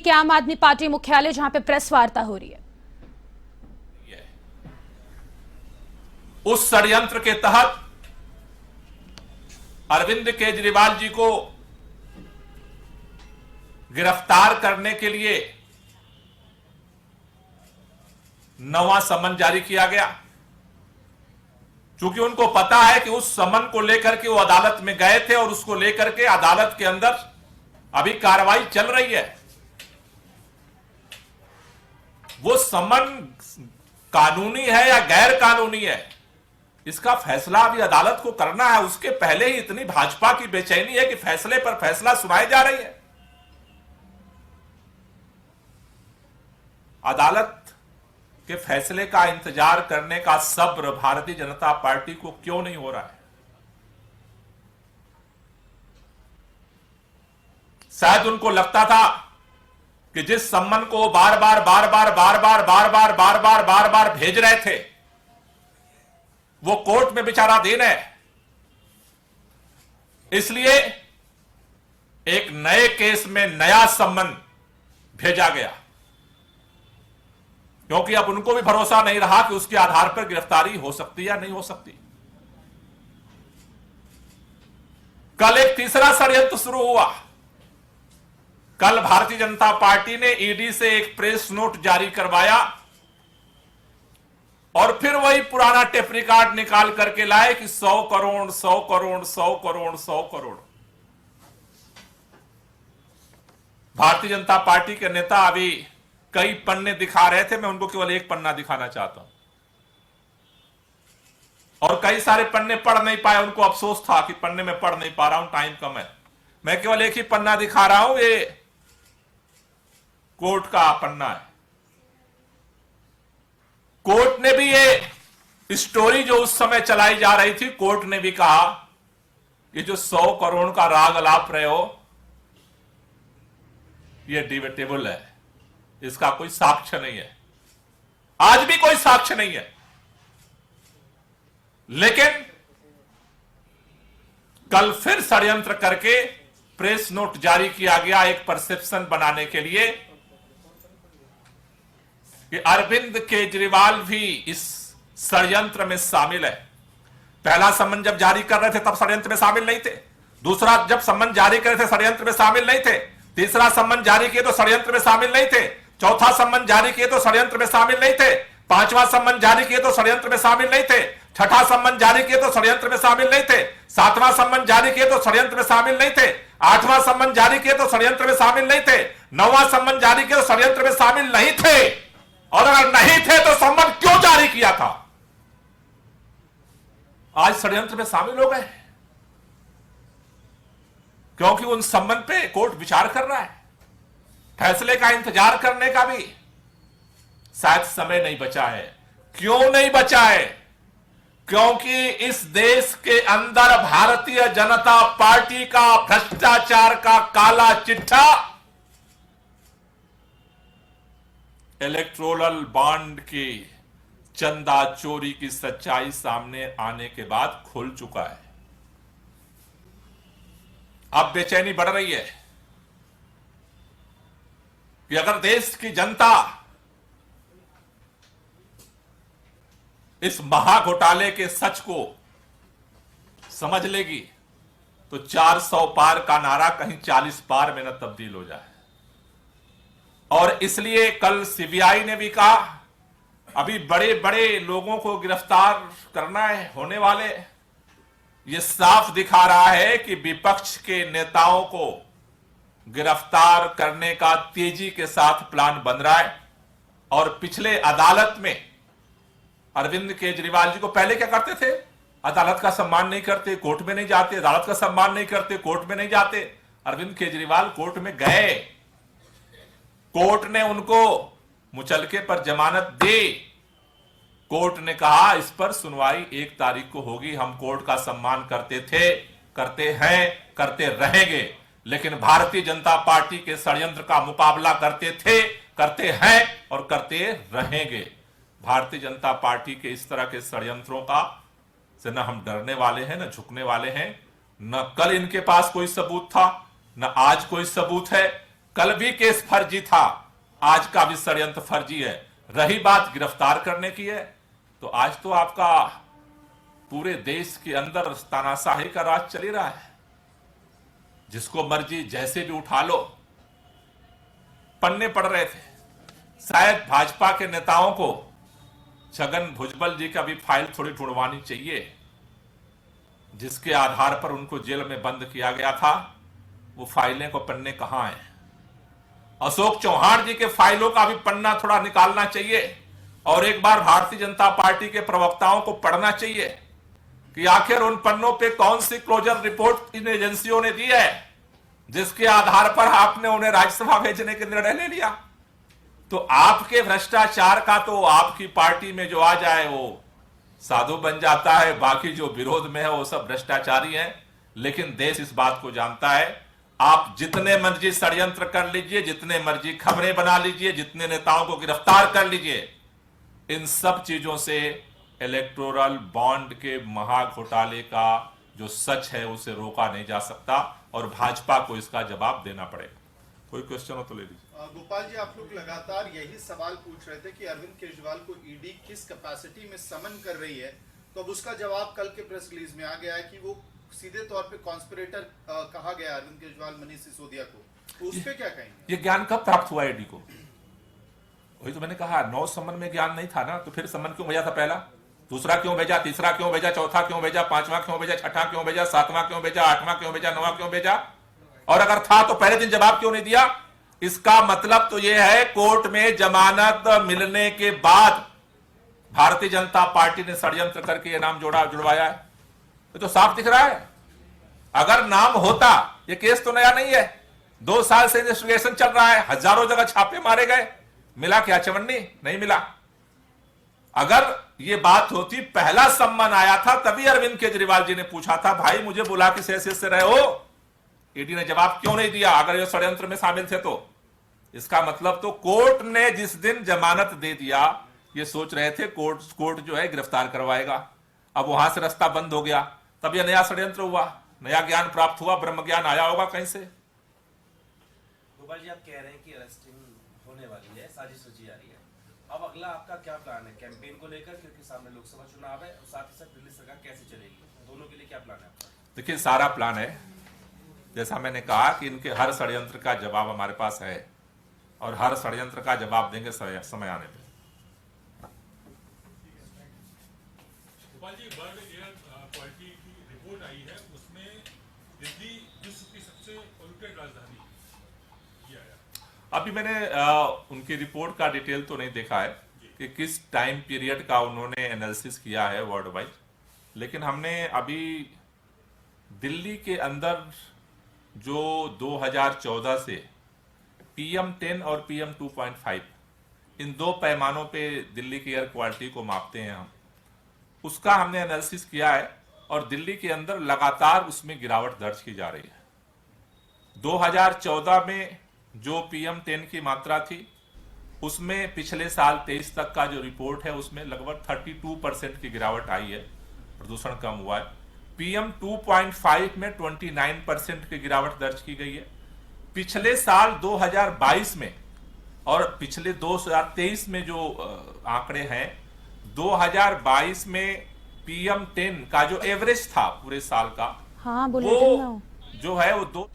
कि आम आदमी पार्टी मुख्यालय जहां पे प्रेस वार्ता हो रही है। उस षड्यंत्र के तहत अरविंद केजरीवाल जी को गिरफ्तार करने के लिए नवा समन जारी किया गया। क्योंकि उनको पता है कि उस समन को लेकर के वो अदालत में गए थे और उसको लेकर के अदालत के अंदर अभी कार्रवाई चल रही है। वो समन कानूनी है या गैर कानूनी है, इसका फैसला अभी अदालत को करना है। उसके पहले ही इतनी भाजपा की बेचैनी है कि फैसले पर फैसला सुनाई जा रही है। अदालत के फैसले का इंतजार करने का सब्र भारतीय जनता पार्टी को क्यों नहीं हो रहा है? शायद उनको लगता था कि जिस सम्मन को बार बार भेज रहे थे वो कोर्ट में विचाराधीन है, इसलिए एक नए केस में नया सम्मन भेजा गया। क्योंकि अब उनको भी भरोसा नहीं रहा कि उसके आधार पर गिरफ्तारी हो सकती या नहीं हो सकती। कल एक तीसरा षड्यंत्र शुरू हुआ। कल भारतीय जनता पार्टी ने ईडी से एक प्रेस नोट जारी करवाया और फिर वही पुराना टेप रिकॉर्ड निकाल करके लाए कि 100 करोड़ 100 करोड़ 100 करोड़ 100 करोड़। भारतीय जनता पार्टी के नेता अभी कई पन्ने दिखा रहे थे, मैं उनको केवल एक पन्ना दिखाना चाहता हूं। और कई सारे पन्ने पढ़ नहीं पाए, उनको अफसोस था कि पन्ने में पढ़ नहीं पा रहा हूं, टाइम कम है। मैं केवल एक ही पन्ना दिखा रहा हूं, ये कोर्ट का पन्ना है। कोर्ट ने भी ये स्टोरी जो उस समय चलाई जा रही थी, कोर्ट ने भी कहा कि जो 100 करोड़ का राग अलाप रहे हो ये डिबेटेबल है, इसका कोई साक्ष्य नहीं है। आज भी कोई साक्ष्य नहीं है। लेकिन कल फिर षड्यंत्र करके प्रेस नोट जारी किया गया एक परसेप्शन बनाने के लिए कि अरविंद केजरीवाल भी इस षड्यंत्र में शामिल है। पहला सम्मन जब जारी कर रहे थे तब षड्यंत्र में शामिल नहीं थे। दूसरा जब सम्मन जारी कर रहे थे षड्यंत्र में शामिल नहीं थे। तीसरा सम्मन जारी किए तो षड्यंत्र में शामिल नहीं थे। चौथा सम्मन जारी किए तो षड्यंत्र में शामिल नहीं थे। पांचवा सम्मन जारी किए तो षड्यंत्र में शामिल नहीं थे। छठा सम्मन जारी किए तो षड्यंत्र में शामिल नहीं थे। सातवां सम्मन जारी किए तो षड्यंत्र में शामिल नहीं थे। आठवां सम्मन जारी किए तो षड्यंत्र में शामिल नहीं थे। नौवां सम्मन जारी किए तो षड्यंत्र में शामिल नहीं थे। और अगर नहीं थे तो सम्मन क्यों जारी किया था? आज षड्यंत्र में शामिल हो गए क्योंकि उन सम्मन पे कोर्ट विचार कर रहा है। फैसले का इंतजार करने का भी शायद समय नहीं बचा है। क्यों नहीं बचा है? क्योंकि इस देश के अंदर भारतीय जनता पार्टी का भ्रष्टाचार का काला चिट्ठा इलेक्टोरल बॉन्ड की चंदा चोरी की सच्चाई सामने आने के बाद खुल चुका है। अब बेचैनी बढ़ रही है कि अगर देश की जनता इस महाघोटाले के सच को समझ लेगी तो 400 पार का नारा कहीं 40 पार में न तब्दील हो जाए। और इसलिए कल सीबीआई ने भी कहा अभी बड़े बड़े लोगों को गिरफ्तार करना है होने वाले। यह साफ दिखा रहा है कि विपक्ष के नेताओं को गिरफ्तार करने का तेजी के साथ प्लान बन रहा है। और पिछले अदालत में अरविंद केजरीवाल जी को पहले क्या करते थे? अदालत का सम्मान नहीं करते, कोर्ट में नहीं जाते। अदालत का सम्मान नहीं करते, कोर्ट में नहीं जाते। अरविंद केजरीवाल कोर्ट में गए, कोर्ट ने उनको मुचलके पर जमानत दी। कोर्ट ने कहा इस पर सुनवाई 1 तारीख को होगी। हम कोर्ट का सम्मान करते थे, करते हैं, करते रहेंगे। लेकिन भारतीय जनता पार्टी के षड्यंत्र का मुकाबला करते थे, करते हैं और करते रहेंगे। भारतीय जनता पार्टी के इस तरह के षड्यंत्रों का से न हम डरने वाले हैं, न झुकने वाले हैं। न कल इनके पास कोई सबूत था, न आज कोई सबूत है। कल भी केस फर्जी था, आज का भी षड्यंत्र फर्जी है। रही बात गिरफ्तार करने की है, तो आज तो आपका पूरे देश के अंदर तानाशाही का राज चल ही रहा है। जिसको मर्जी जैसे भी उठा लो। पन्ने पड़ रहे थे, शायद भाजपा के नेताओं को छगन भुजबल जी का भी फाइल थोड़ी ढूंढवानी चाहिए, जिसके आधार पर उनको जेल में बंद किया गया था। वो फाइलें को पन्ने कहां हैं? अशोक चौहान जी के फाइलों का भी पन्ना थोड़ा निकालना चाहिए, और एक बार भारतीय जनता पार्टी के प्रवक्ताओं को पढ़ना चाहिए कि आखिर उन पन्नों पे कौन सी क्लोजर रिपोर्ट इन एजेंसियों ने दी है, जिसके आधार पर आपने उन्हें राज्यसभा भेजने के निर्णय ले लिया। तो आपके भ्रष्टाचार का तो आपकी पार्टी में जो आ जाए वो साधु बन जाता है, बाकी जो विरोध में है वो सब भ्रष्टाचारी हैं। लेकिन देश इस बात को जानता है, आप जितने मर्जी षड्यंत्र कर लीजिए, जितने मर्जी खबरें बना लीजिए, जितने नेताओं को गिरफ्तार कर लीजिए, इन सब चीजों से इलेक्टोरल बॉन्ड के महाघोटाले का जो सच है उसे रोका नहीं जा सकता, और भाजपा को इसका जवाब देना पड़ेगा। कोई क्वेश्चन हो तो ले लीजिए। गोपाल जी, आप लोग लगातार यही सवाल पूछ रहे थे कि अरविंद केजरीवाल को ईडी किस कैपेसिटी में समन कर रही है, तो अब उसका जवाब कल के प्रेस रिलीज में आ गया है कि वो सीधे तौर पे कॉन्स्पिरेटर कहा गया अरविंद केजरीवाल, मनीष सिसोदिया को। तो उस पे क्या कहेंगे? ये ज्ञान कब प्राप्त हुआ ईडी को? वही तो मैंने कहा, 9 समन में ज्ञान नहीं था ना, तो फिर समन क्यों भेजा था? पहला, दूसरा क्यों भेजा, तीसरा क्यों भेजा, चौथा क्यों भेजा, पांचवा क्यों भेजा, छठा क्यों भेजा, सातवां क्यों भेजा, आठवां क्यों भेजा, नौवां क्यों भेजा? और अगर था तो पहले दिन जवाब क्यों नहीं दिया? इसका मतलब तो यह है कोर्ट में जमानत मिलने के बाद भारतीय जनता पार्टी ने षड्यंत्र करके यह नाम जुड़वाया है। ये तो साफ दिख रहा है। अगर नाम होता, ये केस तो नया नहीं है, 2 साल से इन्वेस्टिगेशन चल रहा है, हजारों जगह छापे मारे गए, मिला क्या चवन्नी? नहीं मिला। अगर ये बात होती, पहला सम्मन आया था तभी अरविंद केजरीवाल जी ने पूछा था, भाई मुझे बुला के से रहे हो, ईडी ने जवाब क्यों नहीं दिया? अगर ये षड्यंत्र में शामिल थे तो इसका मतलब तो कोर्ट ने जिस दिन जमानत दे दिया, ये सोच रहे थे कोर्ट जो है गिरफ्तार करवाएगा। अब वहां से रास्ता बंद हो गया, तब यह नया षड्यंत्र हुआ, नया ज्ञान प्राप्त हुआ, ब्रह्म ज्ञान आया होगा कहीं से। गोपाल जी, आप कह रहे हैं कि अरेस्टिंग होने वाली है, साजिश रची जा रही है। अब अगला आपका क्या प्लान है कैंपेन को लेकर, क्योंकि सामने लोकसभा चुनाव है, और साथ ही साथ दिल्ली सरकार कैसे चलेगी, दोनों के लिए क्या प्लान है आपका? देखिए, सारा प्लान है, जैसा मैंने कहा कि इनके हर षड्यंत्र का जवाब हमारे पास है, और हर षड्यंत्र का जवाब देंगे समय आने पे। Gopal ji, world air quality की रिपोर्ट आई है, उसमें दिल्ली विश्व की सबसे पॉल्यूटेड राजधानी किया है। अभी मैंने उनकी रिपोर्ट का डिटेल तो नहीं देखा है कि किस टाइम पीरियड का उन्होंने एनालिसिस किया है वर्ल्ड वाइड, लेकिन हमने अभी दिल्ली के अंदर जो 2014 से PM10 और PM 2.5 इन 2 पैमानों पे दिल्ली की एयर क्वालिटी को मापते हैं हम, उसका हमने एनालिसिस किया है, और दिल्ली के अंदर लगातार उसमें गिरावट दर्ज की जा रही है। 2014 में जो PM10 की मात्रा थी, उसमें पिछले साल 23 तक का जो रिपोर्ट है उसमें लगभग 32% की गिरावट आई है, प्रदूषण कम हुआ है। PM 2.5 में 29% की गिरावट दर्ज की गई है। पिछले साल 2022 में और पिछले 2023 में जो आंकड़े हैं, 2022 में PM10 का जो एवरेज था पूरे साल का, हाँ, वो जो है वो 2